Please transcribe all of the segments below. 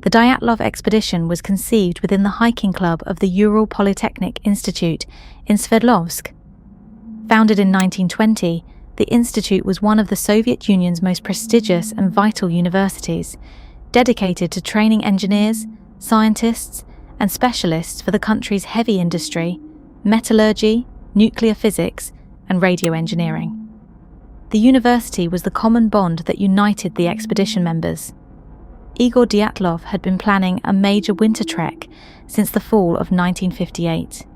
The Dyatlov expedition was conceived within the hiking club of the Ural Polytechnic Institute in Sverdlovsk. Founded in 1920, the institute was one of the Soviet Union's most prestigious and vital universities, dedicated to training engineers, scientists, and specialists for the country's heavy industry, metallurgy, nuclear physics, and radio engineering. The university was the common bond that united the expedition members. Igor Dyatlov had been planning a major winter trek since the fall of 1958.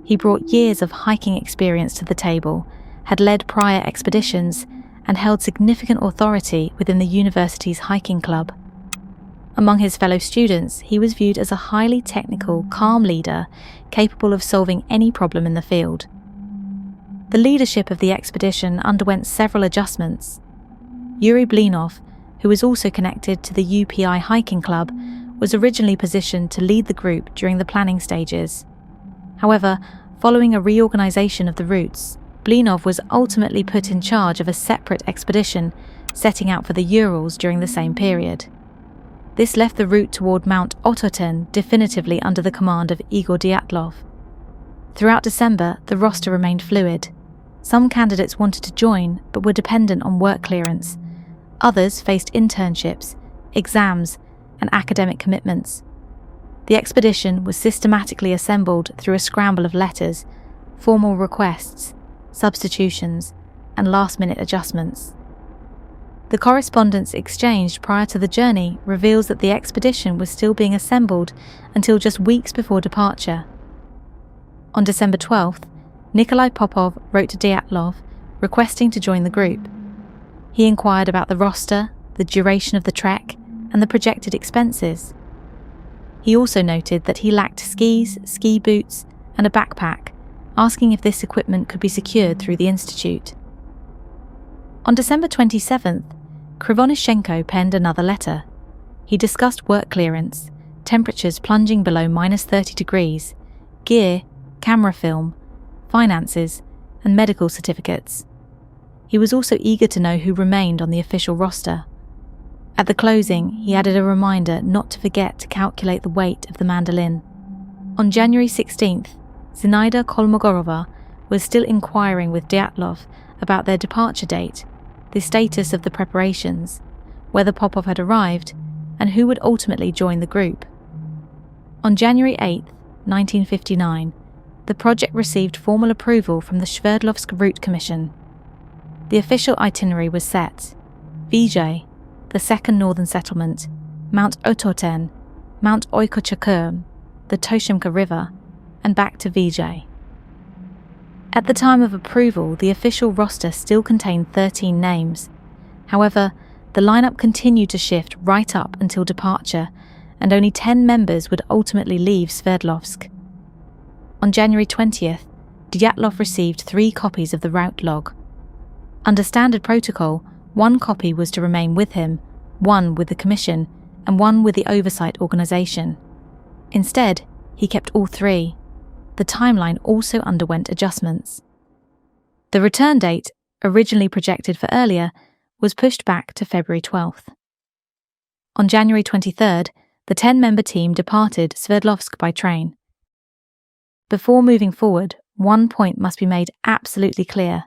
He brought years of hiking experience to the table, had led prior expeditions, and held significant authority within the university's hiking club. Among his fellow students, he was viewed as a highly technical, calm leader capable of solving any problem in the field. The leadership of the expedition underwent several adjustments. Yuri Blinov, who was also connected to the UPI hiking club, was originally positioned to lead the group during the planning stages. However, following a reorganization of the routes, Blinov was ultimately put in charge of a separate expedition setting out for the Urals during the same period. This left the route toward Mount Ototen definitively under the command of Igor Dyatlov. Throughout December, the roster remained fluid. Some candidates wanted to join but were dependent on work clearance. Others faced internships, exams, and academic commitments. The expedition was systematically assembled through a scramble of letters, formal requests, substitutions, and last-minute adjustments. The correspondence exchanged prior to the journey reveals that the expedition was still being assembled until just weeks before departure. On December 12th, Nikolai Popov wrote to Dyatlov requesting to join the group. He inquired about the roster, the duration of the trek, and the projected expenses. He also noted that he lacked skis, ski boots, and a backpack, asking if this equipment could be secured through the institute. On December 27th, Krivonishenko penned another letter. He discussed work clearance, temperatures plunging below -30 degrees, gear, camera film, finances, and medical certificates. He was also eager to know who remained on the official roster. At the closing, he added a reminder not to forget to calculate the weight of the mandolin. On January 16th, Zinaida Kolmogorova was still inquiring with Dyatlov about their departure date, the status of the preparations, whether Popov had arrived, and who would ultimately join the group. On January 8, 1959, the project received formal approval from the Sverdlovsk Route Commission. The official itinerary was set: Vijay, the second northern settlement, Mount Ototen, Mount Oikochakurm, the Toshimka River, and back to Vijay. At the time of approval, the official roster still contained 13 names. However, the lineup continued to shift right up until departure, and only 10 members would ultimately leave Sverdlovsk. On January 20th, Dyatlov received 3 copies of the route log. Under standard protocol, 1 copy was to remain with him, 1 with the commission, and 1 with the oversight organisation. Instead, he kept all 3. The timeline also underwent adjustments. The return date, originally projected for earlier, was pushed back to February 12th. On January 23rd, the 10-member team departed Sverdlovsk by train. Before moving forward, one point must be made absolutely clear.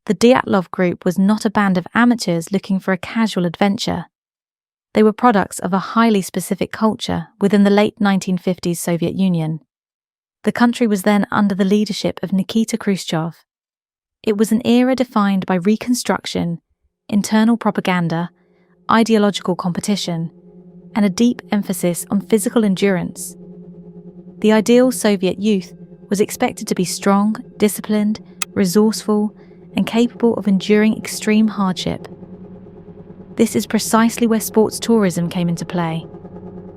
The Dyatlov group was not a band of amateurs looking for a casual adventure. They were products of a highly specific culture within the late 1950s Soviet Union. The country was then under the leadership of Nikita Khrushchev. It was an era defined by reconstruction, internal propaganda, ideological competition, and a deep emphasis on physical endurance. The ideal Soviet youth was expected to be strong, disciplined, resourceful, and capable of enduring extreme hardship. This is precisely where sports tourism came into play.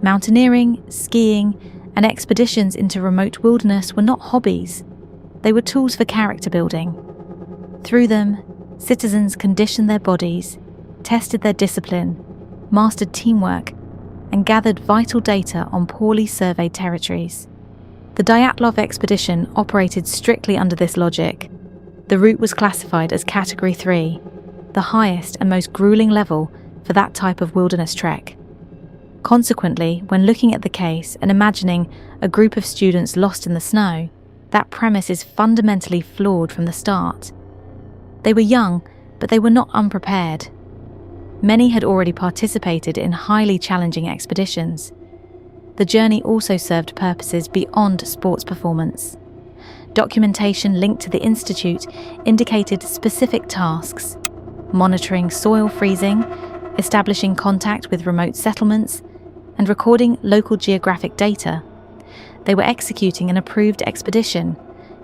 Mountaineering, skiing, and expeditions into remote wilderness were not hobbies. They were tools for character building. Through them, citizens conditioned their bodies, tested their discipline, mastered teamwork, and gathered vital data on poorly surveyed territories. The Dyatlov expedition operated strictly under this logic. The route was classified as Category 3, the highest and most grueling level for that type of wilderness trek. Consequently, when looking at the case and imagining a group of students lost in the snow, that premise is fundamentally flawed from the start. They were young, but they were not unprepared. Many had already participated in highly challenging expeditions. The journey also served purposes beyond sports performance. Documentation linked to the Institute indicated specific tasks: monitoring soil freezing, establishing contact with remote settlements, and recording local geographic data. They were executing an approved expedition,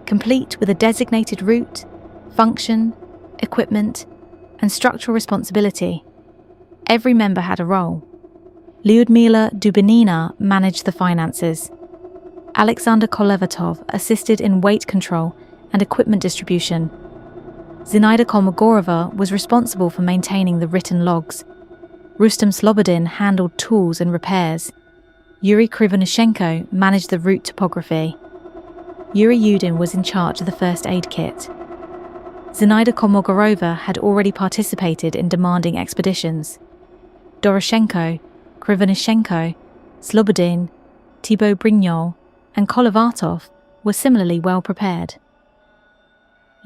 complete with a designated route, function, equipment, and structural responsibility. Every member had a role. Lyudmila Dubinina managed the finances. Alexander Kolevatov assisted in weight control and equipment distribution. Zinaida Kolmogorova was responsible for maintaining the written logs. Rustem Slobodin handled tools and repairs. Yuri Krivonishenko managed the route topography. Yuri Yudin was in charge of the first aid kit. Zinaida Kolmogorova had already participated in demanding expeditions. Doroshenko, Krivonishenko, Slobodin, Thibaut Brignol, and Kolevatov were similarly well prepared.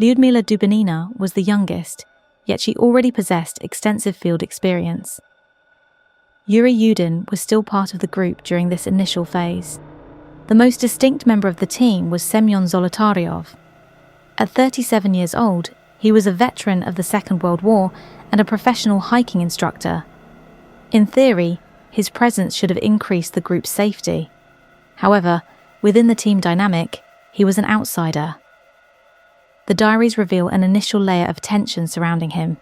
Lyudmila Dubinina was the youngest, yet she already possessed extensive field experience. Yuri Yudin was still part of the group during this initial phase. The most distinct member of the team was Semyon Zolotaryov. At 37 years old, he was a veteran of the Second World War and a professional hiking instructor. In theory, his presence should have increased the group's safety. However, within the team dynamic, he was an outsider. The diaries reveal an initial layer of tension surrounding him.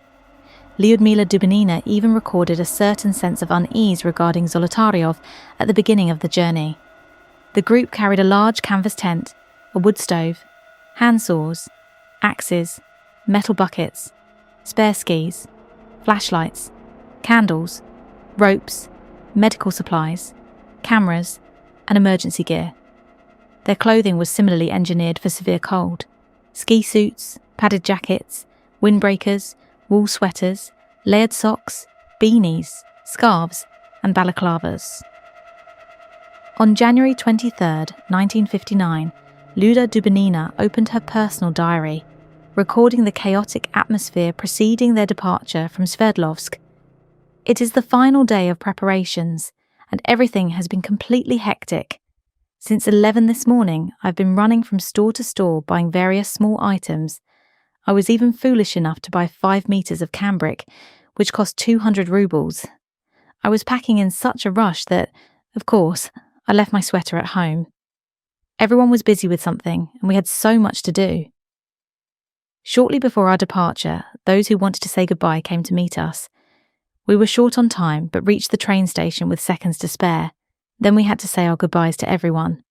Lyudmila Dubinina even recorded a certain sense of unease regarding Zolotaryov at the beginning of the journey. The group carried a large canvas tent, a wood stove, hand saws, axes, metal buckets, spare skis, flashlights, candles, ropes, medical supplies, cameras, and emergency gear. Their clothing was similarly engineered for severe cold: ski suits, padded jackets, windbreakers, wool sweaters, layered socks, beanies, scarves, and balaclavas. On January 23, 1959, Lyuda Dubinina opened her personal diary, recording the chaotic atmosphere preceding their departure from Sverdlovsk. It is the final day of preparations, and everything has been completely hectic. Since 11 this morning, I've been running from store to store buying various small items. I was even foolish enough to buy 5 meters of cambric, which cost 200 rubles. I was packing in such a rush that, of course, I left my sweater at home. Everyone was busy with something, and we had so much to do. Shortly before our departure, those who wanted to say goodbye came to meet us. We were short on time, but reached the train station with seconds to spare. Then we had to say our goodbyes to everyone.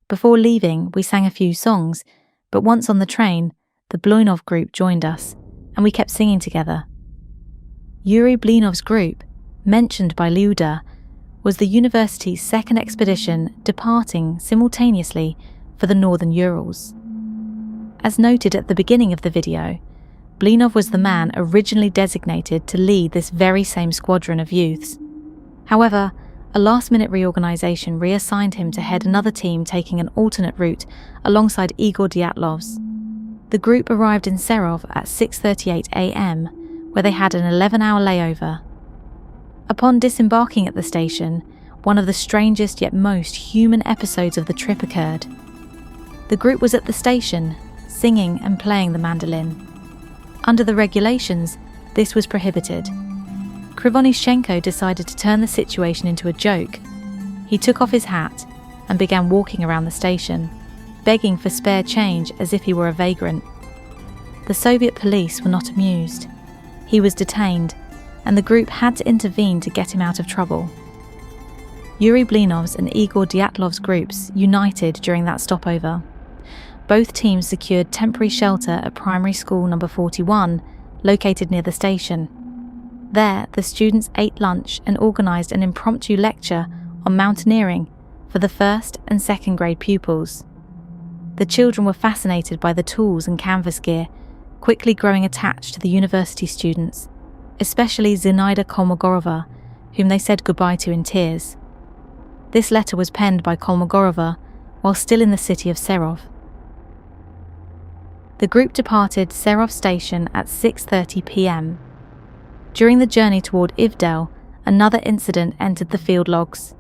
Before leaving, we sang a few songs, but once on the train, the Blinov group joined us, and we kept singing together. Yuri Blinov's group, mentioned by Lyuda, was the university's second expedition departing simultaneously for the Northern Urals. As noted at the beginning of the video, Blinov was the man originally designated to lead this very same squadron of youths. However, a last-minute reorganization reassigned him to head another team taking an alternate route alongside Igor Dyatlov's. The group arrived in Serov at 6:38 a.m, where they had an 11-hour layover. Upon disembarking at the station, one of the strangest yet most human episodes of the trip occurred. The group was at the station, singing and playing the mandolin. Under the regulations, this was prohibited. Krivonishenko decided to turn the situation into a joke. He took off his hat and began walking around the station, begging for spare change as if he were a vagrant. The Soviet police were not amused. He was detained, and the group had to intervene to get him out of trouble. Yuri Blinov's and Igor Dyatlov's groups united during that stopover. Both teams secured temporary shelter at primary school number 41, located near the station. There, the students ate lunch and organised an impromptu lecture on mountaineering for the first and second grade pupils. The children were fascinated by the tools and canvas gear, quickly growing attached to the university students, especially Zinaida Kolmogorova, whom they said goodbye to in tears. This letter was penned by Kolmogorova while still in the city of Serov. The group departed Serov station at 6:30 p.m. During the journey toward Ivdel, another incident entered the field logs.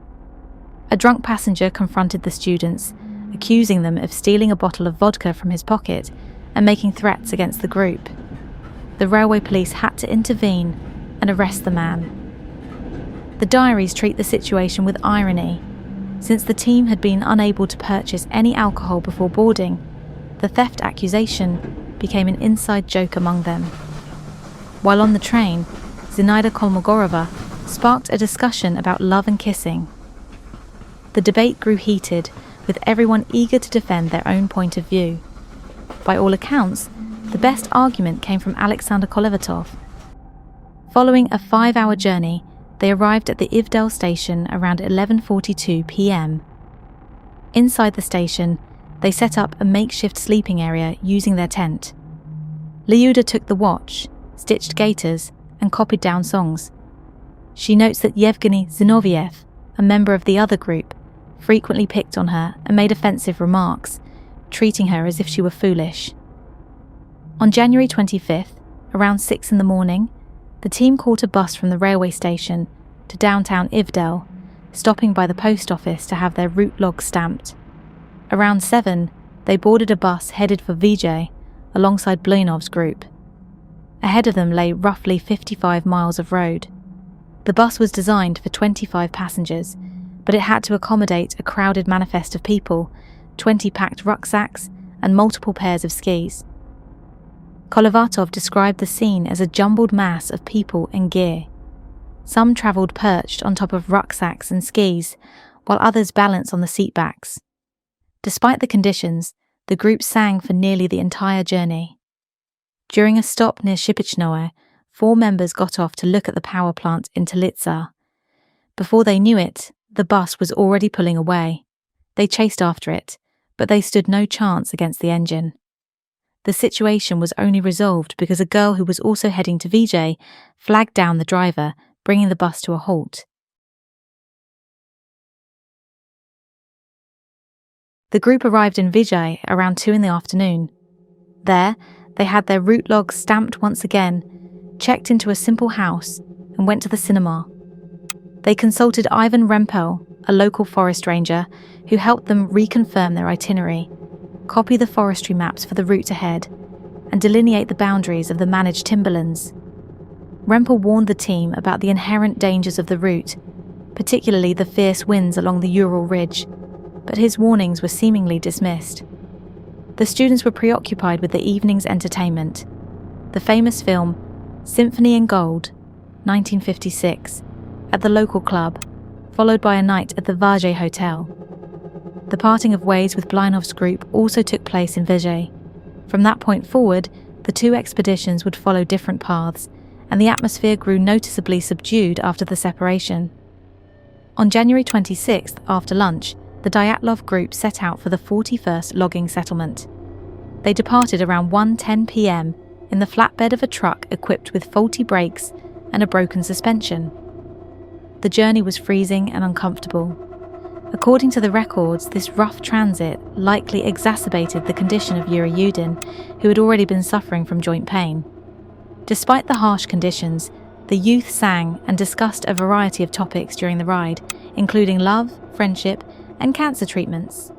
A drunk passenger confronted the students, accusing them of stealing a bottle of vodka from his pocket and making threats against the group. The railway police had to intervene and arrest the man. The diaries treat the situation with irony. Since the team had been unable to purchase any alcohol before boarding, the theft accusation became an inside joke among them. While on the train, Zinaida Kolmogorova sparked a discussion about love and kissing. The debate grew heated, with everyone eager to defend their own point of view. By all accounts, the best argument came from Alexander Kolevatov. Following a 5-hour journey, they arrived at the Ivdel station around 11:42 p.m. Inside the station, they set up a makeshift sleeping area using their tent. Lyuda took the watch, stitched gaiters, and copied down songs. She notes that Yevgeny Zinoviev, a member of the other group, frequently picked on her and made offensive remarks, treating her as if she were foolish. On January 25th, around 6 in the morning, the team caught a bus from the railway station to downtown Ivdel, stopping by the post office to have their route log stamped. Around 7, they boarded a bus headed for Vijay, alongside Bluinov's group. Ahead of them lay roughly 55 miles of road. The bus was designed for 25 passengers, but it had to accommodate a crowded manifest of people, 20 packed rucksacks, and multiple pairs of skis. Kolevatov described the scene as a jumbled mass of people and gear. Some travelled perched on top of rucksacks and skis, while others balanced on the seatbacks. Despite the conditions, the group sang for nearly the entire journey. During a stop near Shipechnoe, 4 members got off to look at the power plant in Tolitsa. Before they knew it, the bus was already pulling away. They chased after it, but they stood no chance against the engine. The situation was only resolved because a girl who was also heading to Vijay flagged down the driver, bringing the bus to a halt. The group arrived in Vijay around 2 in the afternoon. There, they had their route logs stamped once again, checked into a simple house, and went to the cinema. They consulted Ivan Rempel, a local forest ranger, who helped them reconfirm their itinerary, copy the forestry maps for the route ahead, and delineate the boundaries of the managed timberlands. Rempel warned the team about the inherent dangers of the route, particularly the fierce winds along the Ural Ridge, but his warnings were seemingly dismissed. The students were preoccupied with the evening's entertainment. The famous film Symphony in Gold, 1956, at the local club, followed by a night at the Vajay Hotel. The parting of ways with Bluinov's group also took place in Vijay. From that point forward, the 2 expeditions would follow different paths, and the atmosphere grew noticeably subdued after the separation. On January 26th, after lunch, the Dyatlov group set out for the 41st logging settlement. They departed around 1:10 p.m. in the flatbed of a truck equipped with faulty brakes and a broken suspension. The journey was freezing and uncomfortable. According to the records, this rough transit likely exacerbated the condition of Yuri Yudin, who had already been suffering from joint pain. Despite the harsh conditions, the youth sang and discussed a variety of topics during the ride, including love, friendship, and cancer treatments.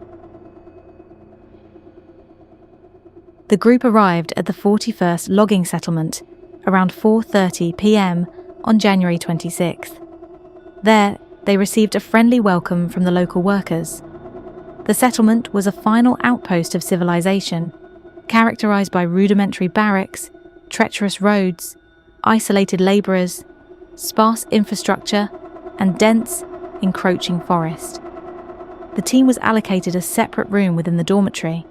The group arrived at the 41st logging settlement around 4:30 p.m. on January 26th. There, they received a friendly welcome from the local workers. The settlement was a final outpost of civilization, characterized by rudimentary barracks, treacherous roads, isolated laborers, sparse infrastructure, and dense, encroaching forest. The team was allocated a separate room within the dormitory.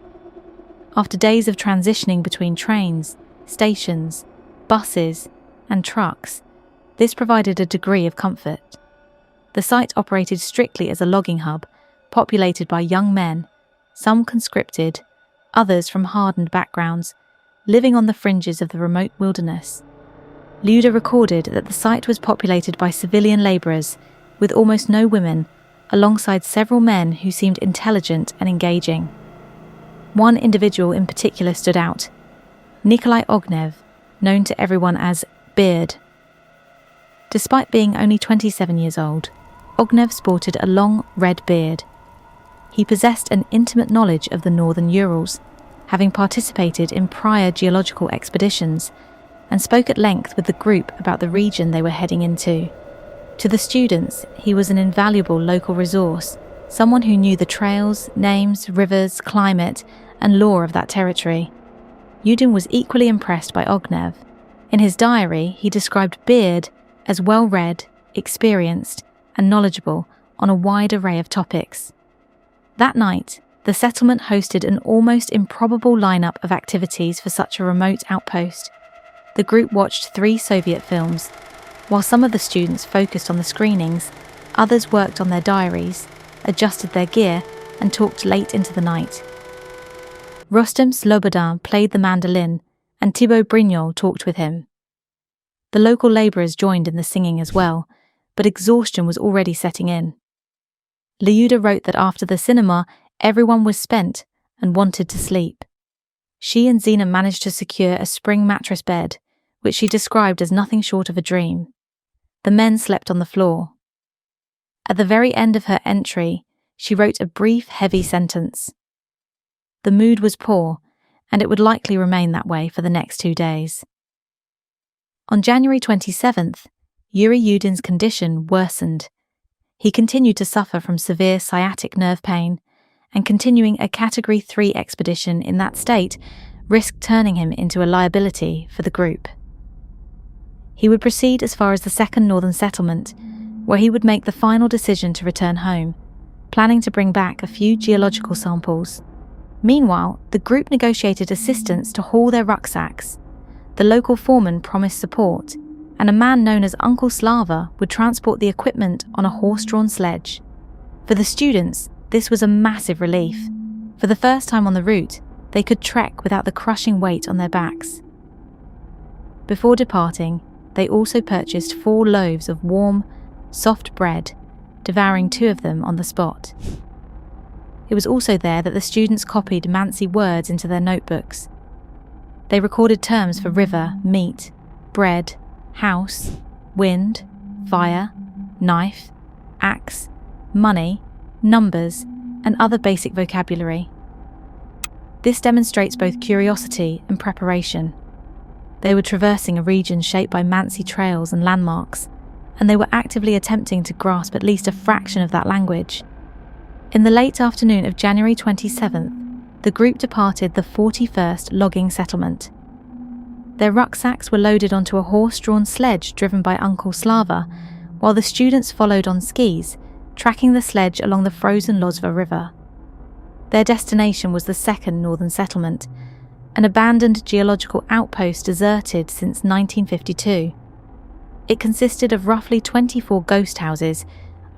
After days of transitioning between trains, stations, buses, and trucks, this provided a degree of comfort. The site operated strictly as a logging hub, populated by young men, some conscripted, others from hardened backgrounds, living on the fringes of the remote wilderness. Lyuda recorded that the site was populated by civilian labourers, with almost no women, alongside several men who seemed intelligent and engaging. One individual in particular stood out, Nikolai Ognev, known to everyone as Beard. Despite being only 27 years old, Ognev sported a long red beard. He possessed an intimate knowledge of the northern Urals, having participated in prior geological expeditions, and spoke at length with the group about the region they were heading into. To the students, he was an invaluable local resource, someone who knew the trails, names, rivers, climate, and lore of that territory. Yudin was equally impressed by Ognev. In his diary, he described Beard as well-read, experienced, and knowledgeable on a wide array of topics. That night, the settlement hosted an almost improbable lineup of activities for such a remote outpost. The group watched 3 Soviet films. While some of the students focused on the screenings, others worked on their diaries, adjusted their gear, and talked late into the night. Rostem Slobodin played the mandolin, and Thibaut Brignol talked with him. The local labourers joined in the singing as well, but exhaustion was already setting in. Lyuda wrote that after the cinema, everyone was spent and wanted to sleep. She and Zina managed to secure a spring mattress bed, which she described as nothing short of a dream. The men slept on the floor. At the very end of her entry, she wrote a brief, heavy sentence. The mood was poor, and it would likely remain that way for the next 2 days. On January 27th, Yuri Yudin's condition worsened. He continued to suffer from severe sciatic nerve pain, and continuing a Category 3 expedition in that state risked turning him into a liability for the group. He would proceed as far as the second northern settlement, where he would make the final decision to return home, planning to bring back a few geological samples. Meanwhile, the group negotiated assistance to haul their rucksacks. The local foreman promised support, and a man known as Uncle Slava would transport the equipment on a horse-drawn sledge. For the students, this was a massive relief. For the first time on the route, they could trek without the crushing weight on their backs. Before departing, they also purchased 4 loaves of warm, soft bread, devouring 2 of them on the spot. It was also there that the students copied Mansi words into their notebooks. They recorded terms for river, meat, bread, house, wind, fire, knife, axe, money, numbers, and other basic vocabulary. This demonstrates both curiosity and preparation. They were traversing a region shaped by Mansi trails and landmarks, and they were actively attempting to grasp at least a fraction of that language. In the late afternoon of January 27th, the group departed the 41st logging settlement. Their rucksacks were loaded onto a horse-drawn sledge driven by Uncle Slava, while the students followed on skis, tracking the sledge along the frozen Lozva River. Their destination was the second northern settlement, an abandoned geological outpost deserted since 1952. It consisted of roughly 24 ghost houses,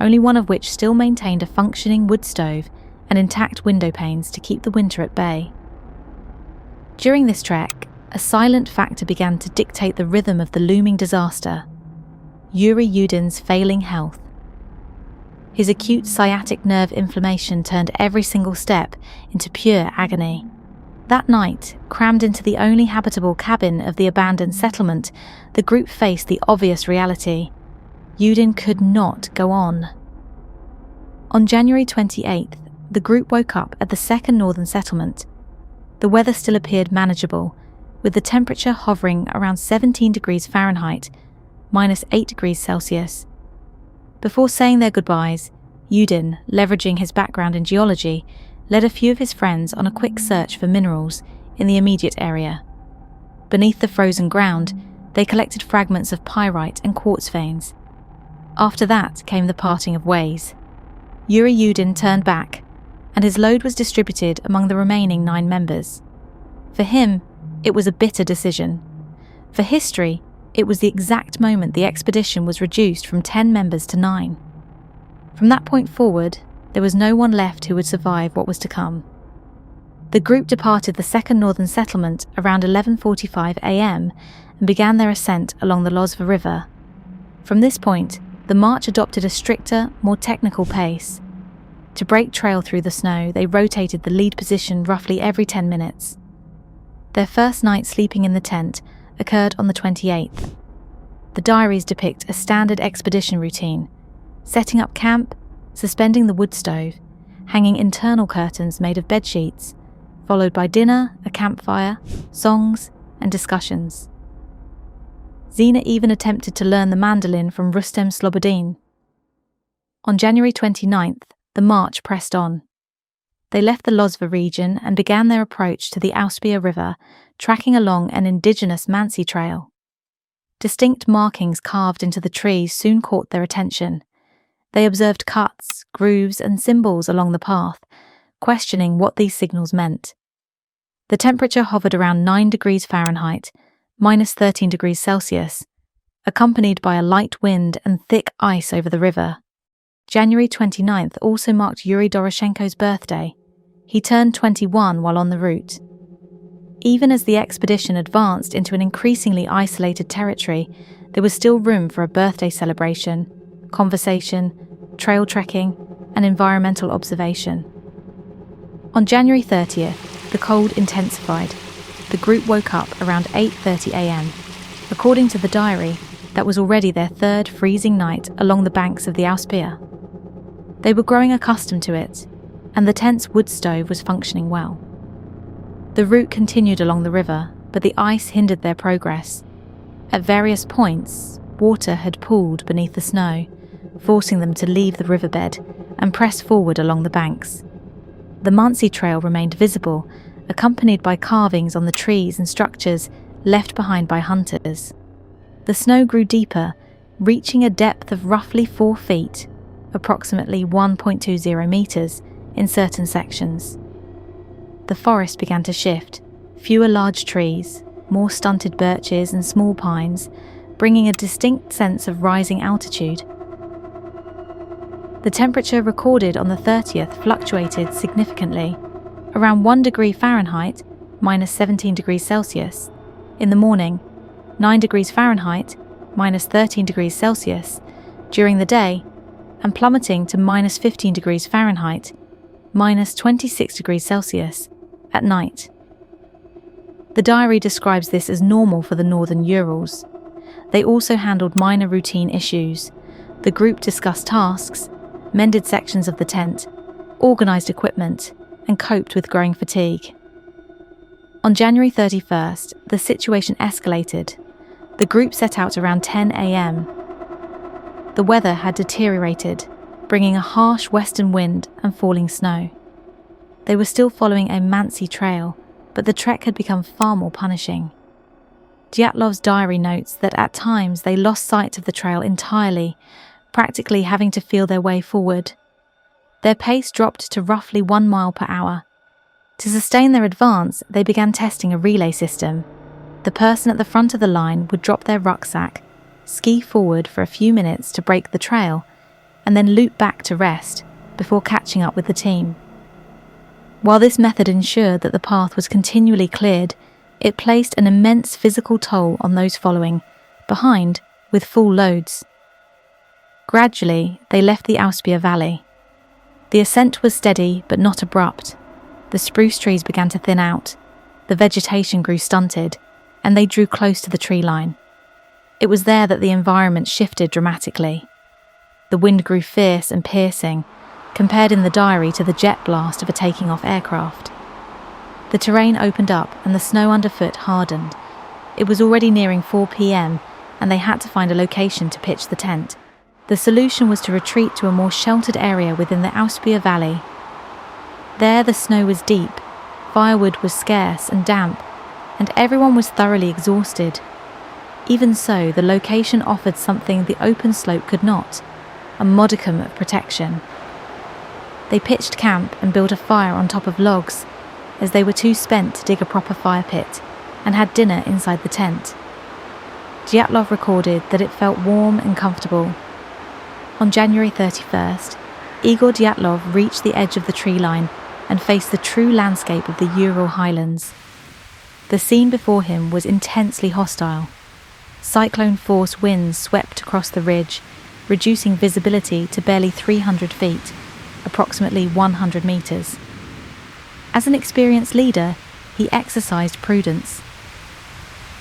only one of which still maintained a functioning wood stove and intact window panes to keep the winter at bay. During this trek, a silent factor began to dictate the rhythm of the looming disaster: Yuri Yudin's failing health. His acute sciatic nerve inflammation turned every single step into pure agony. That night, crammed into the only habitable cabin of the abandoned settlement, the group faced the obvious reality: Yudin could not go on. On January 28th, the group woke up at the second northern settlement. The weather still appeared manageable, with the temperature hovering around 17 degrees Fahrenheit, minus 8 degrees Celsius. Before saying their goodbyes, Yudin, leveraging his background in geology, led a few of his friends on a quick search for minerals in the immediate area. Beneath the frozen ground, they collected fragments of pyrite and quartz veins. After that came the parting of ways. Yuri Yudin turned back, and his load was distributed among the remaining 9 members. For him, it was a bitter decision. For history, it was the exact moment the expedition was reduced from 10 members to 9. From that point forward, there was no one left who would survive what was to come. The group departed the second northern settlement around 11:45 a.m. and began their ascent along the Lozva River. From this point, The march adopted a stricter, more technical pace. To break trail through the snow, they rotated the lead position roughly every 10 minutes. Their first night sleeping in the tent occurred on the 28th. The diaries depict a standard expedition routine: setting up camp, suspending the wood stove, hanging internal curtains made of bed sheets, followed by dinner, a campfire, songs, and discussions. Zina even attempted to learn the mandolin from Rustem Slobodin. On January 29th, the march pressed on. They left the Lozva region and began their approach to the Auspia River, tracking along an indigenous Mansi trail. Distinct markings carved into the trees soon caught their attention. They observed cuts, grooves, and symbols along the path, questioning what these signals meant. The temperature hovered around 9 degrees Fahrenheit, minus 13 degrees Celsius, accompanied by a light wind and thick ice over the river. January 29th also marked Yuri Doroshenko's birthday. He turned 21 while on the route. Even as the expedition advanced into an increasingly isolated territory, there was still room for a birthday celebration, conversation, trail trekking, and environmental observation. On January 30th, the cold intensified. The group woke up around 8:30 a.m. According to the diary, that was already their third freezing night along the banks of the Auspia. They were growing accustomed to it, and the tent's wood stove was functioning well. The route continued along the river, but the ice hindered their progress. At various points, water had pooled beneath the snow, forcing them to leave the riverbed and press forward along the banks. The Mansi Trail remained visible, accompanied by carvings on the trees and structures left behind by hunters. The snow grew deeper, reaching a depth of roughly 4 feet, approximately 1.20 meters, in certain sections. The forest began to shift, fewer large trees, more stunted birches and small pines, bringing a distinct sense of rising altitude. The temperature recorded on the 30th fluctuated significantly, around 1 degree Fahrenheit, minus 17 degrees Celsius, in the morning, 9 degrees Fahrenheit, minus 13 degrees Celsius, during the day, and plummeting to minus 15 degrees Fahrenheit, minus 26 degrees Celsius, at night. The diary describes this as normal for the northern Urals. They also handled minor routine issues. The group discussed tasks, mended sections of the tent, organised equipment, and coped with growing fatigue. On January 31st, the situation escalated. The group set out around 10 a.m. The weather had deteriorated, bringing a harsh western wind and falling snow. They were still following a Mansi trail, but the trek had become far more punishing. Dyatlov's diary notes that at times they lost sight of the trail entirely, practically having to feel their way forward. Their pace dropped to roughly 1 mile per hour. To sustain their advance, they began testing a relay system. The person at the front of the line would drop their rucksack, ski forward for a few minutes to break the trail, and then loop back to rest before catching up with the team. While this method ensured that the path was continually cleared, it placed an immense physical toll on those following, behind, with full loads. Gradually, they left the Auspia Valley. The ascent was steady but not abrupt. The spruce trees began to thin out, the vegetation grew stunted, and they drew close to the tree line. It was there that the environment shifted dramatically. The wind grew fierce and piercing, compared in the diary to the jet blast of a taking-off aircraft. The terrain opened up and the snow underfoot hardened. It was already nearing 4 p.m. and they had to find a location to pitch the tent. The solution was to retreat to a more sheltered area within the Auspia Valley. There the snow was deep, firewood was scarce and damp, and everyone was thoroughly exhausted. Even so, the location offered something the open slope could not, a modicum of protection. They pitched camp and built a fire on top of logs, as they were too spent to dig a proper fire pit, and had dinner inside the tent. Dyatlov recorded that it felt warm and comfortable. On January 31st, Igor Dyatlov reached the edge of the tree line and faced the true landscape of the Ural highlands. The scene before him was intensely hostile. Cyclone-force winds swept across the ridge, reducing visibility to barely 300 feet, approximately 100 meters. As an experienced leader, he exercised prudence.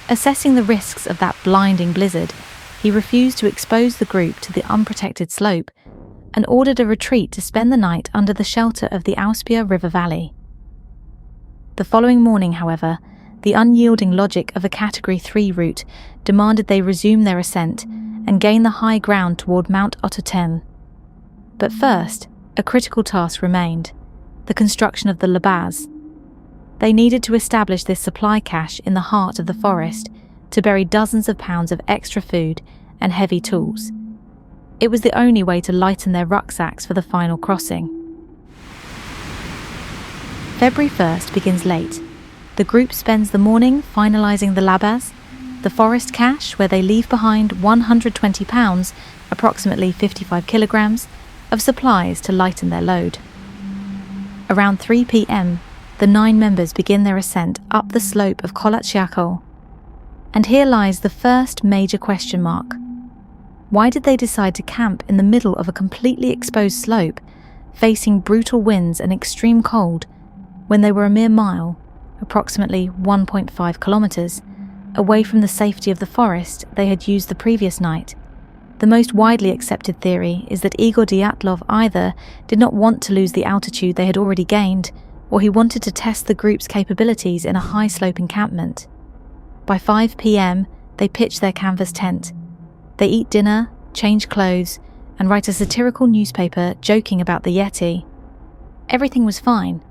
Assessing the risks of that blinding blizzard, he refused to expose the group to the unprotected slope and ordered a retreat to spend the night under the shelter of the Auspia River Valley. The following morning, however, the unyielding logic of a Category 3 route demanded they resume their ascent and gain the high ground toward Mount Ototen. But first, a critical task remained: the construction of the Labaz. They needed to establish this supply cache in the heart of the forest to bury dozens of pounds of extra food and heavy tools. It was the only way to lighten their rucksacks for the final crossing. February 1st begins late. The group spends the morning finalising the Labaz, the forest cache where they leave behind 120 pounds, approximately 55 kilograms, of supplies to lighten their load. Around 3 p.m, the 9 members begin their ascent up the slope of Kholat. And here lies the first major question mark. Why did they decide to camp in the middle of a completely exposed slope, facing brutal winds and extreme cold, when they were a mere mile, approximately 1.5 kilometers, away from the safety of the forest they had used the previous night? The most widely accepted theory is that Igor Dyatlov either did not want to lose the altitude they had already gained, or he wanted to test the group's capabilities in a high-slope encampment. By 5 p.m, they pitch their canvas tent. They eat dinner, change clothes, and write a satirical newspaper joking about the Yeti. Everything was fine,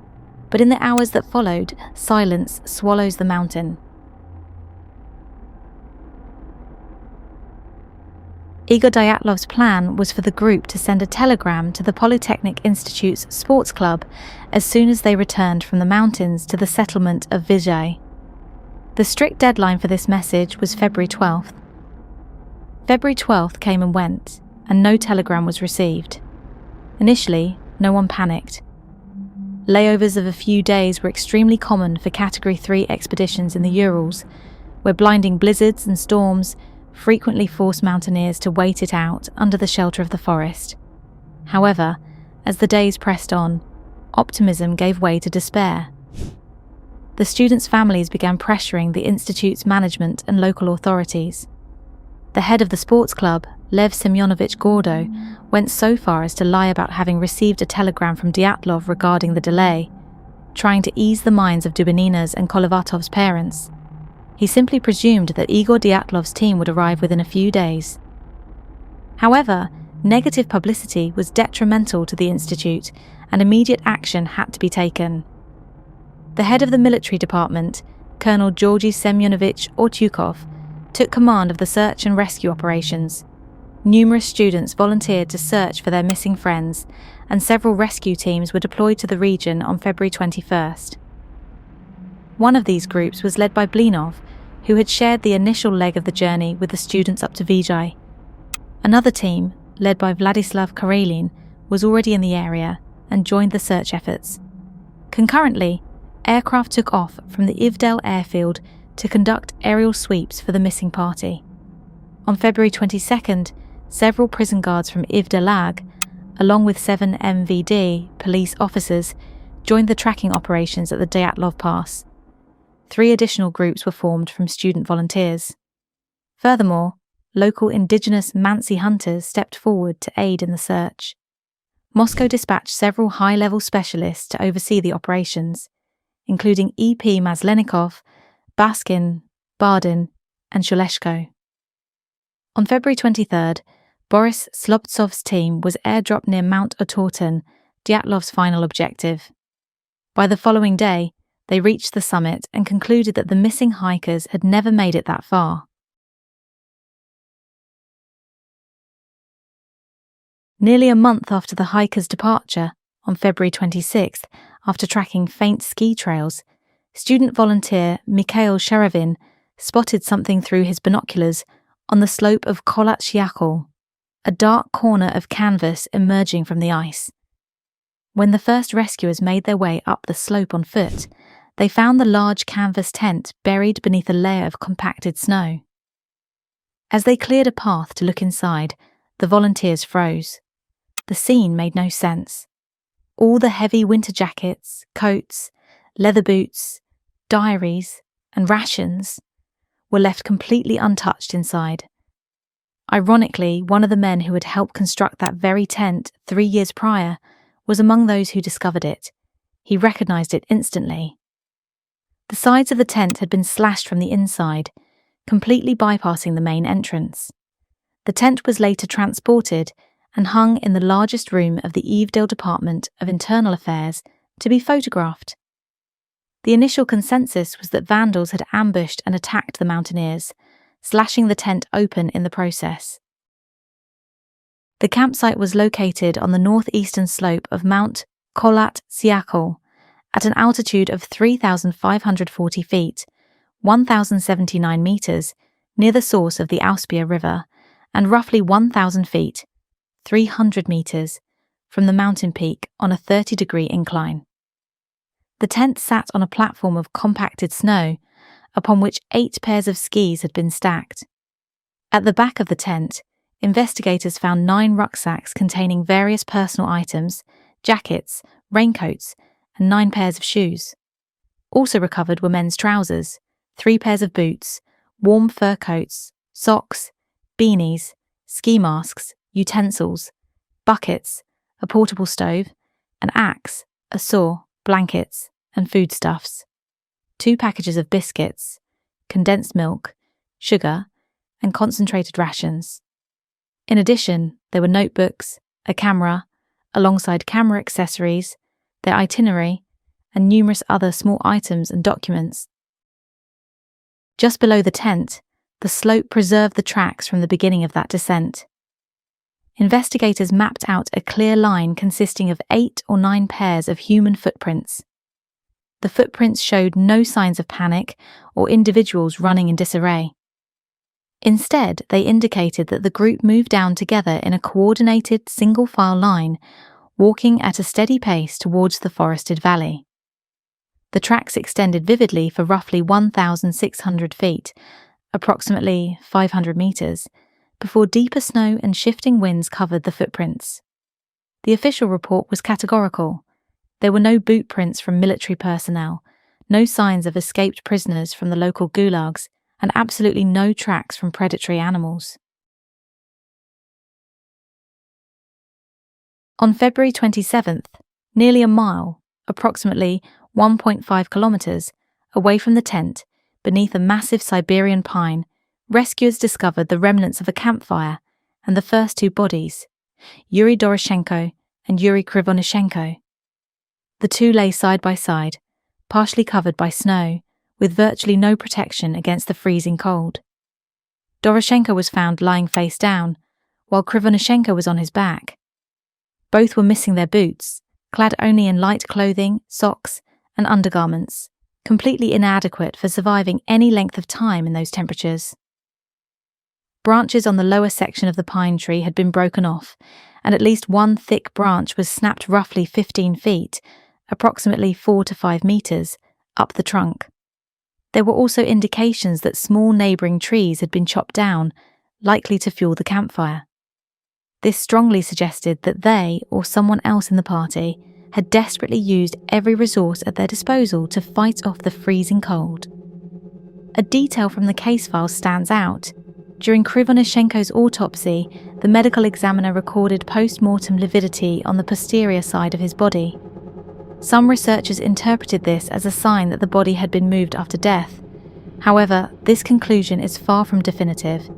but in the hours that followed, silence swallows the mountain. Igor Dyatlov's plan was for the group to send a telegram to the Polytechnic Institute's sports club as soon as they returned from the mountains to the settlement of Vizhay. The strict deadline for this message was February 12th. February 12th came and went, and no telegram was received. Initially, no one panicked. Layovers of a few days were extremely common for Category 3 expeditions in the Urals, where blinding blizzards and storms frequently forced mountaineers to wait it out under the shelter of the forest. However, as the days pressed on, optimism gave way to despair. The students' families began pressuring the institute's management and local authorities. The head of the sports club, Lev Semyonovich Gordo, went so far as to lie about having received a telegram from Dyatlov regarding the delay, trying to ease the minds of Dubinina's and Kolovatov's parents. He simply presumed that Igor Dyatlov's team would arrive within a few days. However, negative publicity was detrimental to the institute, and immediate action had to be taken. The head of the military department, Colonel Georgy Semyonovich Ortyukov, took command of the search and rescue operations. Numerous students volunteered to search for their missing friends, and several rescue teams were deployed to the region on February 21st. One of these groups was led by Blinov, who had shared the initial leg of the journey with the students up to Vizhay. Another team, led by Vladislav Karelin, was already in the area and joined the search efforts. Concurrently, aircraft took off from the Ivdel airfield to conduct aerial sweeps for the missing party. On February 22nd, several prison guards from Ivdelag, along with 7 MVD police officers, joined the tracking operations at the Dyatlov Pass. 3 additional groups were formed from student volunteers. Furthermore, local indigenous Mansi hunters stepped forward to aid in the search. Moscow dispatched several high-level specialists to oversee the operations, including E.P. Maslenikov, Baskin, Bardin, and Shuleshko. On February 23rd, Boris Slobtsov's team was airdropped near Mount Otorten, Dyatlov's final objective. By the following day, they reached the summit and concluded that the missing hikers had never made it that far. Nearly a month after the hikers' departure, on February 26th, after tracking faint ski trails, student volunteer Mikhail Sherevin spotted something through his binoculars on the slope of Kholat, a dark corner of canvas emerging from the ice. When the first rescuers made their way up the slope on foot, they found the large canvas tent buried beneath a layer of compacted snow. As they cleared a path to look inside, The volunteers froze. The scene made no sense. All the heavy winter jackets, coats, leather boots, diaries, and rations were left completely untouched inside. Ironically, one of the men who had helped construct that very tent 3 years prior was among those who discovered it. He recognized it instantly. The sides of the tent had been slashed from the inside, completely bypassing the main entrance. The tent was later transported and hung in the largest room of the Evedale Department of Internal Affairs to be photographed. The initial consensus was that vandals had ambushed and attacked the mountaineers, slashing the tent open in the process. The campsite was located on the northeastern slope of Mount Kholat Syakhl at an altitude of 3,540 feet, 1,079 meters, near the source of the Auspia River, and roughly 1,000 feet, 300 meters, from the mountain peak on a 30-degree incline. The tent sat on a platform of compacted snow, upon which 8 pairs of skis had been stacked. At the back of the tent, investigators found 9 rucksacks containing various personal items, jackets, raincoats, and 9 pairs of shoes. Also recovered were men's trousers, 3 pairs of boots, warm fur coats, socks, beanies, ski masks, utensils, buckets, a portable stove, an axe, a saw, blankets, and foodstuffs. 2 packages of biscuits, condensed milk, sugar, and concentrated rations. In addition, there were notebooks, a camera, alongside camera accessories, their itinerary, and numerous other small items and documents. Just below the tent, the slope preserved the tracks from the beginning of that descent. Investigators mapped out a clear line consisting of 8 or 9 pairs of human footprints. The footprints showed no signs of panic or individuals running in disarray. Instead, they indicated that the group moved down together in a coordinated single-file line, walking at a steady pace towards the forested valley. The tracks extended vividly for roughly 1,600 feet, approximately 500 meters, before deeper snow and shifting winds covered the footprints. The official report was categorical. There were no boot prints from military personnel, no signs of escaped prisoners from the local gulags, and absolutely no tracks from predatory animals. On February 27th, nearly a mile, approximately 1.5 kilometers, away from the tent, beneath a massive Siberian pine, rescuers discovered the remnants of a campfire and the first 2 bodies, Yuri Doroshenko and Yuri Krivonishenko. The 2 lay side by side, partially covered by snow, with virtually no protection against the freezing cold. Doroshenko was found lying face down, while Krivonishenko was on his back. Both were missing their boots, clad only in light clothing, socks, and undergarments, completely inadequate for surviving any length of time in those temperatures. Branches on the lower section of the pine tree had been broken off, and at least one thick branch was snapped roughly 15 feet, approximately 4 to 5 meters, up the trunk. There were also indications that small neighbouring trees had been chopped down, likely to fuel the campfire. This strongly suggested that they, or someone else in the party, had desperately used every resource at their disposal to fight off the freezing cold. A detail from the case file stands out. During Krivonishenko's autopsy, the medical examiner recorded post-mortem lividity on the posterior side of his body. Some researchers interpreted this as a sign that the body had been moved after death. However, this conclusion is far from definitive.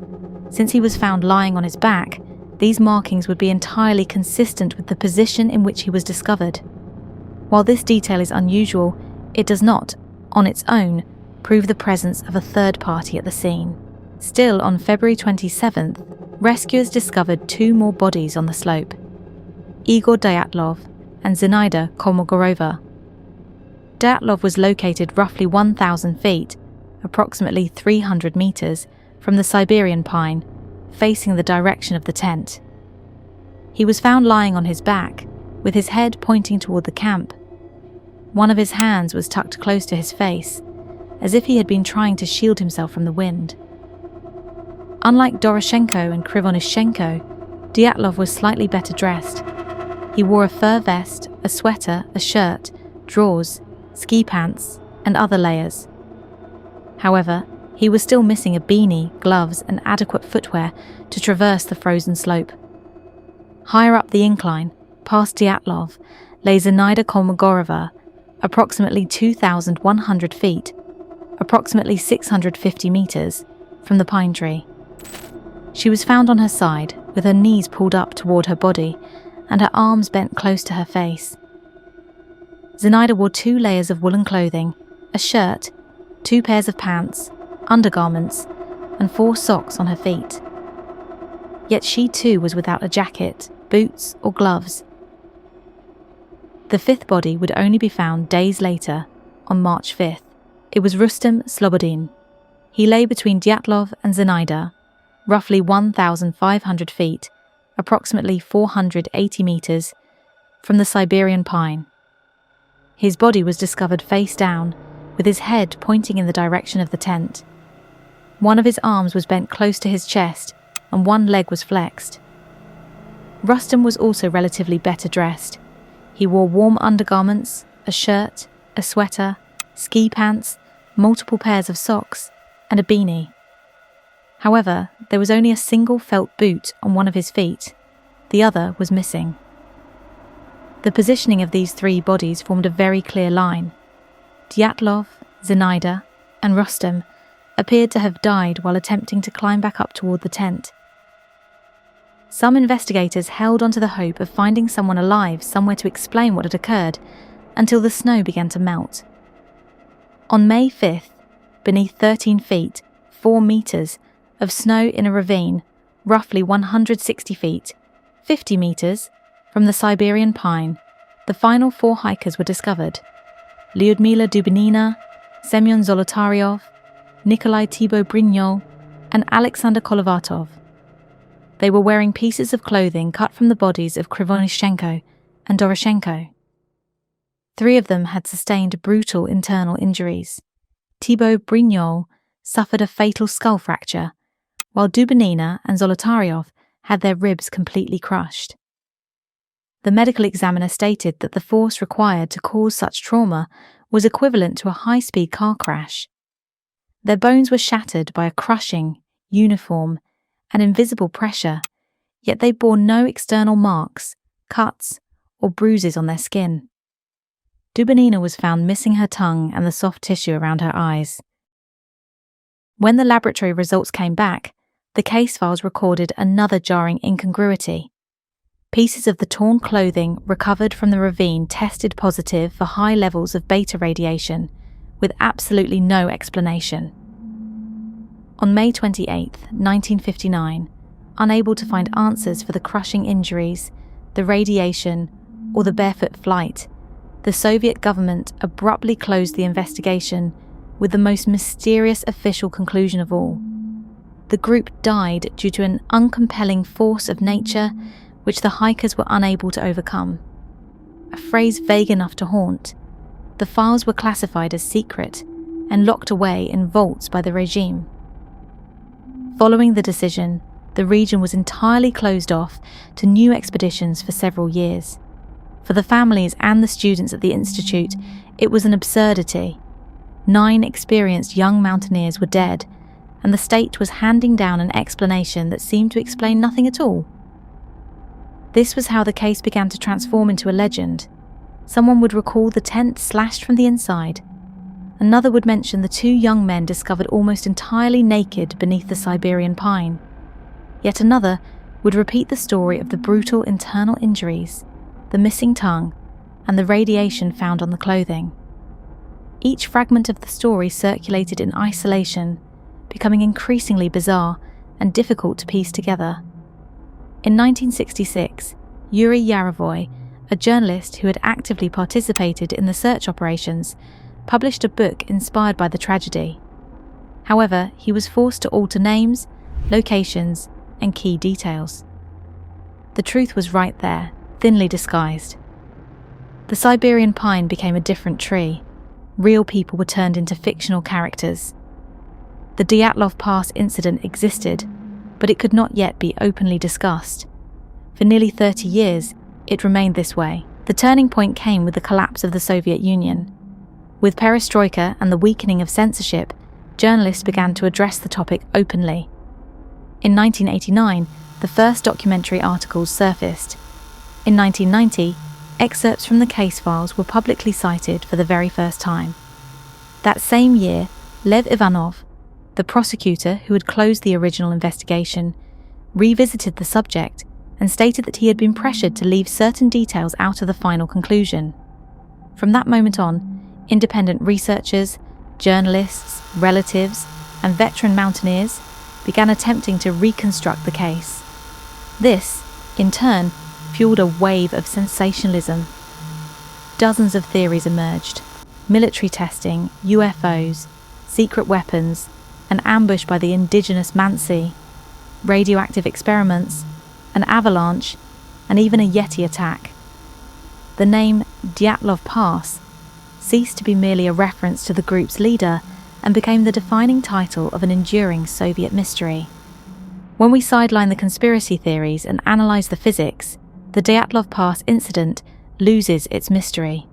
Since he was found lying on his back, these markings would be entirely consistent with the position in which he was discovered. While this detail is unusual, it does not, on its own, prove the presence of a third party at the scene. Still, on February 27th, rescuers discovered 2 more bodies on the slope: Igor Dyatlov and Zinaida Kolmogorova. Dyatlov was located roughly 1,000 feet, approximately 300 meters, from the Siberian pine, facing the direction of the tent. He was found lying on his back, with his head pointing toward the camp. One of his hands was tucked close to his face, as if he had been trying to shield himself from the wind. Unlike Doroshenko and Krivonishenko, Dyatlov was slightly better dressed. He wore a fur vest, a sweater, a shirt, drawers, ski pants, and other layers. However, he was still missing a beanie, gloves, and adequate footwear to traverse the frozen slope. Higher up the incline, past Dyatlov, lay Zinaida Kolmogorova, approximately 2,100 feet, approximately 650 meters, from the pine tree. She was found on her side, with her knees pulled up toward her body and her arms bent close to her face. Zinaida wore 2 layers of woolen clothing, a shirt, 2 pairs of pants, undergarments, and 4 socks on her feet. Yet she too was without a jacket, boots, or gloves. The 5th body would only be found days later, on March 5th. It was Rustem Slobodin. He lay between Dyatlov and Zinaida, roughly 1,500 feet, approximately 480 meters, from the Siberian pine. His body was discovered face down, with his head pointing in the direction of the tent. One of his arms was bent close to his chest, and one leg was flexed. Rustem was also relatively better dressed. He wore warm undergarments, a shirt, a sweater, ski pants, multiple pairs of socks, and a beanie. However, there was only a single felt boot on one of his feet. The other was missing. The positioning of these 3 bodies formed a very clear line. Dyatlov, Zinaida, and Rustem appeared to have died while attempting to climb back up toward the tent. Some investigators held onto the hope of finding someone alive somewhere to explain what had occurred until the snow began to melt. On May 5th, beneath 13 feet, 4 meters, of snow in a ravine, roughly 160 feet, 50 meters, from the Siberian pine, the final 4 hikers were discovered: Lyudmila Dubinina, Semyon Zolotaryov, Nikolai Thibaut Brignol, and Alexander Kolovatov. They were wearing pieces of clothing cut from the bodies of Krivonyshenko and Doroshenko. 3 of them had sustained brutal internal injuries. Thibaut Brignol suffered a fatal skull fracture, while Dubinina and Zolotaryov had their ribs completely crushed. The medical examiner stated that the force required to cause such trauma was equivalent to a high-speed car crash. Their bones were shattered by a crushing, uniform, and invisible pressure, yet they bore no external marks, cuts, or bruises on their skin. Dubinina was found missing her tongue and the soft tissue around her eyes. When the laboratory results came back, the case files recorded another jarring incongruity. Pieces of the torn clothing recovered from the ravine tested positive for high levels of beta radiation, with absolutely no explanation. On May 28, 1959, unable to find answers for the crushing injuries, the radiation, or the barefoot flight, the Soviet government abruptly closed the investigation with the most mysterious official conclusion of all. The group died due to an uncompelling force of nature which the hikers were unable to overcome. A phrase vague enough to haunt, the files were classified as secret and locked away in vaults by the regime. Following the decision, the region was entirely closed off to new expeditions for several years. For the families and the students at the institute, it was an absurdity. 9 experienced young mountaineers were dead, and the state was handing down an explanation that seemed to explain nothing at all. This was how the case began to transform into a legend. Someone would recall the tent slashed from the inside. Another would mention the 2 young men discovered almost entirely naked beneath the Siberian pine. Yet another would repeat the story of the brutal internal injuries, the missing tongue, and the radiation found on the clothing. Each fragment of the story circulated in isolation, becoming increasingly bizarre and difficult to piece together. In 1966, Yuri Yarovoy, a journalist who had actively participated in the search operations, published a book inspired by the tragedy. However, he was forced to alter names, locations, and key details. The truth was right there, thinly disguised. The Siberian pine became a different tree. Real people were turned into fictional characters. The Dyatlov Pass incident existed, but it could not yet be openly discussed. For nearly 30 years, it remained this way. The turning point came with the collapse of the Soviet Union. With perestroika and the weakening of censorship, journalists began to address the topic openly. In 1989, the first documentary articles surfaced. In 1990, excerpts from the case files were publicly cited for the very first time. That same year, Lev Ivanov, the prosecutor who had closed the original investigation, revisited the subject and stated that he had been pressured to leave certain details out of the final conclusion. From that moment on, independent researchers, journalists, relatives, and veteran mountaineers began attempting to reconstruct the case. This, in turn, fueled a wave of sensationalism. Dozens of theories emerged: military testing, UFOs, secret weapons, an ambush by the indigenous Mansi, radioactive experiments, an avalanche, and even a Yeti attack. The name Dyatlov Pass ceased to be merely a reference to the group's leader and became the defining title of an enduring Soviet mystery. When we sideline the conspiracy theories and analyse the physics, the Dyatlov Pass incident loses its mystery.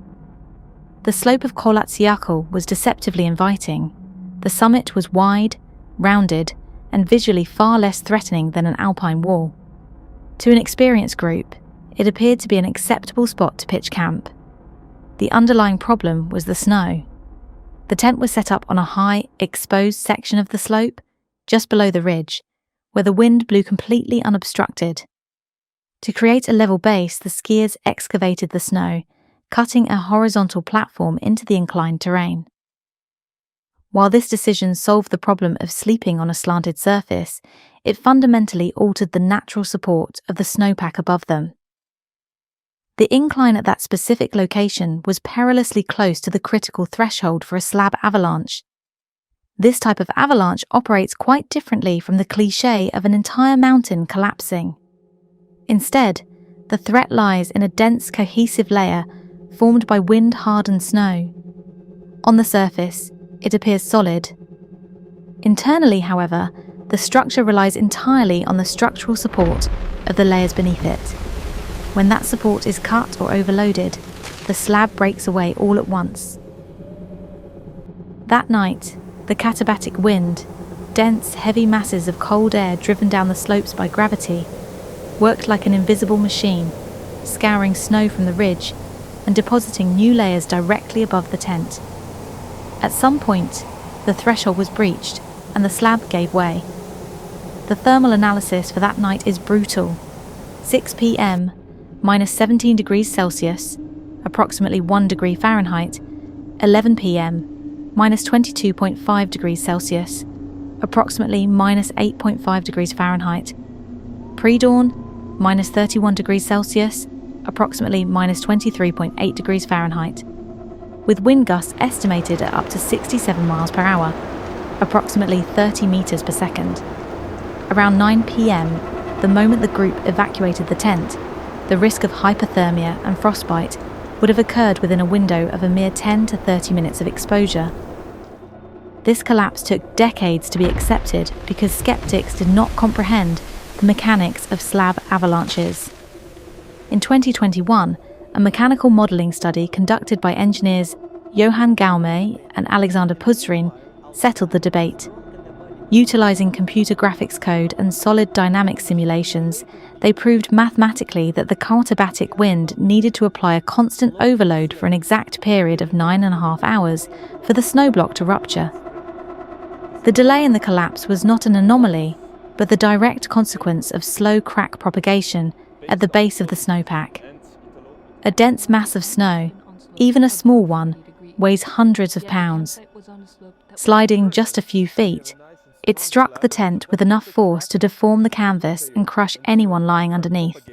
The slope of Kholat-Syakhl was deceptively inviting. The summit was wide, rounded, and visually far less threatening than an alpine wall. To an experienced group, it appeared to be an acceptable spot to pitch camp. The underlying problem was the snow. The tent was set up on a high, exposed section of the slope, just below the ridge, where the wind blew completely unobstructed. To create a level base, the skiers excavated the snow, cutting a horizontal platform into the inclined terrain. While this decision solved the problem of sleeping on a slanted surface, it fundamentally altered the natural support of the snowpack above them. The incline at that specific location was perilously close to the critical threshold for a slab avalanche. This type of avalanche operates quite differently from the cliché of an entire mountain collapsing. Instead, the threat lies in a dense, cohesive layer formed by wind-hardened snow. On the surface, it appears solid. Internally, however, the structure relies entirely on the structural support of the layers beneath it. When that support is cut or overloaded, the slab breaks away all at once. That night, the katabatic wind, dense, heavy masses of cold air driven down the slopes by gravity, worked like an invisible machine, scouring snow from the ridge and depositing new layers directly above the tent. At some point, the threshold was breached and the slab gave way. The thermal analysis for that night is brutal. 6 p.m, minus 17 degrees Celsius, approximately 1 degree Fahrenheit, 11 p.m, minus 22.5 degrees Celsius, approximately minus 8.5 degrees Fahrenheit. Pre-dawn, minus 31 degrees Celsius, approximately minus 23.8 degrees Fahrenheit. With wind gusts estimated at up to 67 miles per hour, approximately 30 meters per second. Around 9 p.m, the moment the group evacuated the tent, the risk of hypothermia and frostbite would have occurred within a window of a mere 10 to 30 minutes of exposure. This collapse took decades to be accepted because skeptics did not comprehend the mechanics of slab avalanches. In 2021, a mechanical modelling study conducted by engineers Johann Gaume and Alexander Puzrin settled the debate. Utilising computer graphics code and solid dynamic simulations, they proved mathematically that the katabatic wind needed to apply a constant overload for an exact period of 9.5 hours for the snow block to rupture. The delay in the collapse was not an anomaly, but the direct consequence of slow crack propagation at the base of the snowpack. A dense mass of snow, even a small one, weighs hundreds of pounds. Sliding just a few feet, it struck the tent with enough force to deform the canvas and crush anyone lying underneath.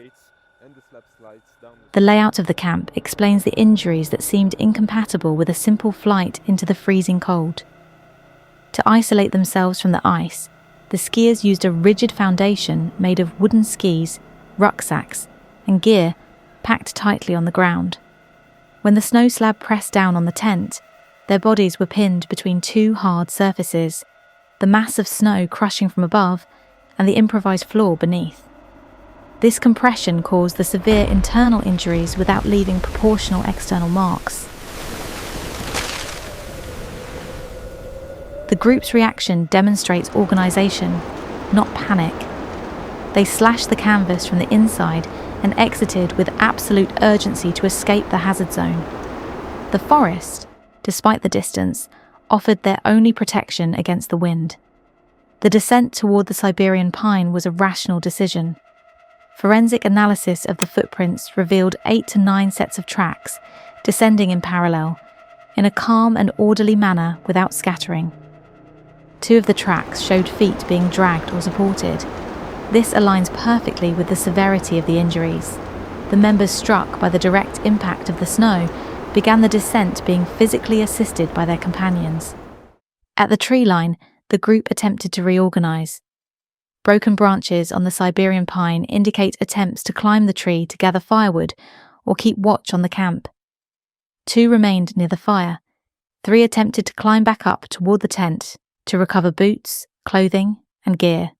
The layout of the camp explains the injuries that seemed incompatible with a simple flight into the freezing cold. To isolate themselves from the ice, the skiers used a rigid foundation made of wooden skis, rucksacks, and gear packed tightly on the ground. When the snow slab pressed down on the tent, their bodies were pinned between two hard surfaces, the mass of snow crushing from above and the improvised floor beneath. This compression caused the severe internal injuries without leaving proportional external marks. The group's reaction demonstrates organization, not panic. They slashed the canvas from the inside and exited with absolute urgency to escape the hazard zone. The forest, despite the distance, offered their only protection against the wind. The descent toward the Siberian pine was a rational decision. Forensic analysis of the footprints revealed 8 to 9 sets of tracks, descending in parallel, in a calm and orderly manner without scattering. 2 of the tracks showed feet being dragged or supported. This aligns perfectly with the severity of the injuries. The members struck by the direct impact of the snow began the descent being physically assisted by their companions. At the tree line, the group attempted to reorganize. Broken branches on the Siberian pine indicate attempts to climb the tree to gather firewood or keep watch on the camp. 2 remained near the fire. 3 attempted to climb back up toward the tent to recover boots, clothing, and gear.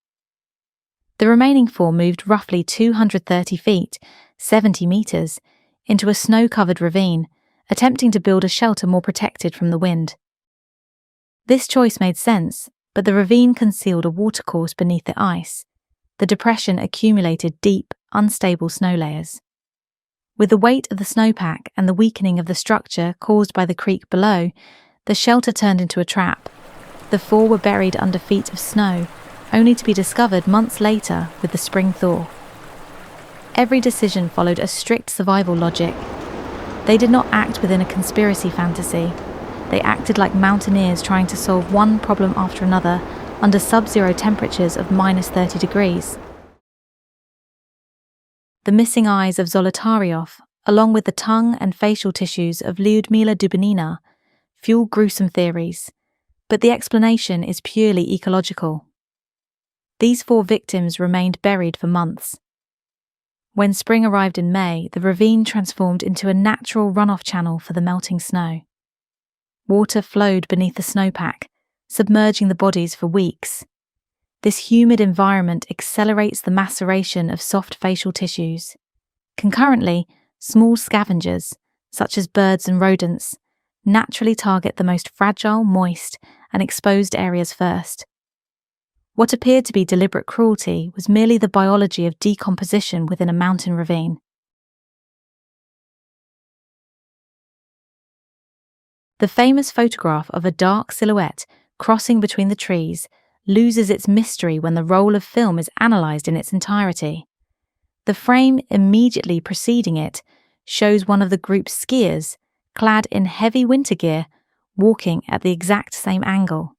The remaining 4 moved roughly 230 feet, 70 meters, into a snow-covered ravine, attempting to build a shelter more protected from the wind. This choice made sense, but the ravine concealed a watercourse beneath the ice. The depression accumulated deep, unstable snow layers. With the weight of the snowpack and the weakening of the structure caused by the creek below, the shelter turned into a trap. The 4 were buried under feet of snow, only to be discovered months later with the spring thaw. Every decision followed a strict survival logic. They did not act within a conspiracy fantasy. They acted like mountaineers trying to solve one problem after another under sub-zero temperatures of -30 degrees. The missing eyes of Zolotaryov, along with the tongue and facial tissues of Lyudmila Dubinina, fuel gruesome theories, but the explanation is purely ecological. These 4 victims remained buried for months. When spring arrived in May, the ravine transformed into a natural runoff channel for the melting snow. Water flowed beneath the snowpack, submerging the bodies for weeks. This humid environment accelerates the maceration of soft facial tissues. Concurrently, small scavengers, such as birds and rodents, naturally target the most fragile, moist, and exposed areas first. What appeared to be deliberate cruelty was merely the biology of decomposition within a mountain ravine. The famous photograph of a dark silhouette crossing between the trees loses its mystery when the roll of film is analysed in its entirety. The frame immediately preceding it shows one of the group's skiers, clad in heavy winter gear, walking at the exact same angle.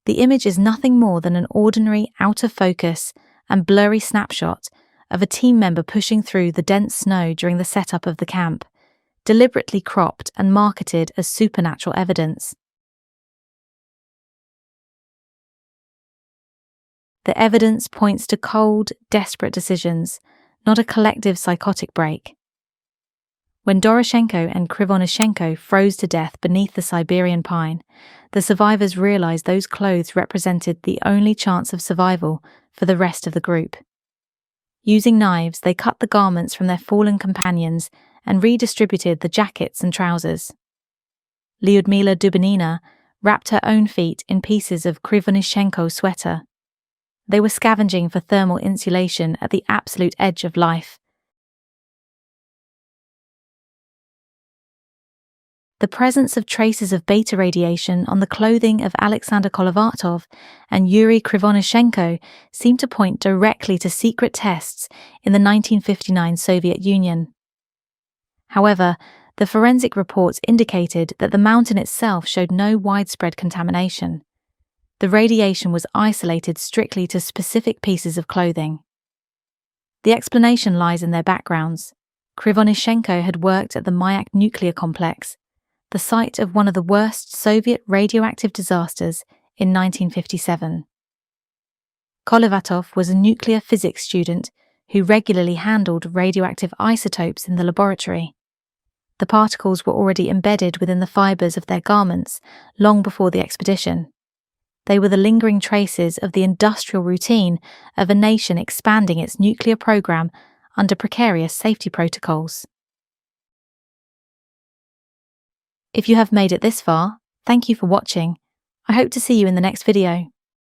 The image is nothing more than an ordinary out-of-focus and blurry snapshot of a team member pushing through the dense snow during the setup of the camp, deliberately cropped and marketed as supernatural evidence. The evidence points to cold, desperate decisions, not a collective psychotic break. When Doroshenko and Krivonishenko froze to death beneath the Siberian pine, the survivors realized those clothes represented the only chance of survival for the rest of the group. Using knives, they cut the garments from their fallen companions and redistributed the jackets and trousers. Lyudmila Dubinina wrapped her own feet in pieces of Krivonishenko's sweater. They were scavenging for thermal insulation at the absolute edge of life. The presence of traces of beta radiation on the clothing of Alexander Kolovatov and Yuri Krivonishenko seemed to point directly to secret tests in the 1959 Soviet Union. However, the forensic reports indicated that the mountain itself showed no widespread contamination. The radiation was isolated strictly to specific pieces of clothing. The explanation lies in their backgrounds. Krivonishenko had worked at the Mayak nuclear complex, the site of one of the worst Soviet radioactive disasters in 1957. Kolovatov was a nuclear physics student who regularly handled radioactive isotopes in the laboratory. The particles were already embedded within the fibers of their garments long before the expedition. They were the lingering traces of the industrial routine of a nation expanding its nuclear program under precarious safety protocols. If you have made it this far, thank you for watching. I hope to see you in the next video.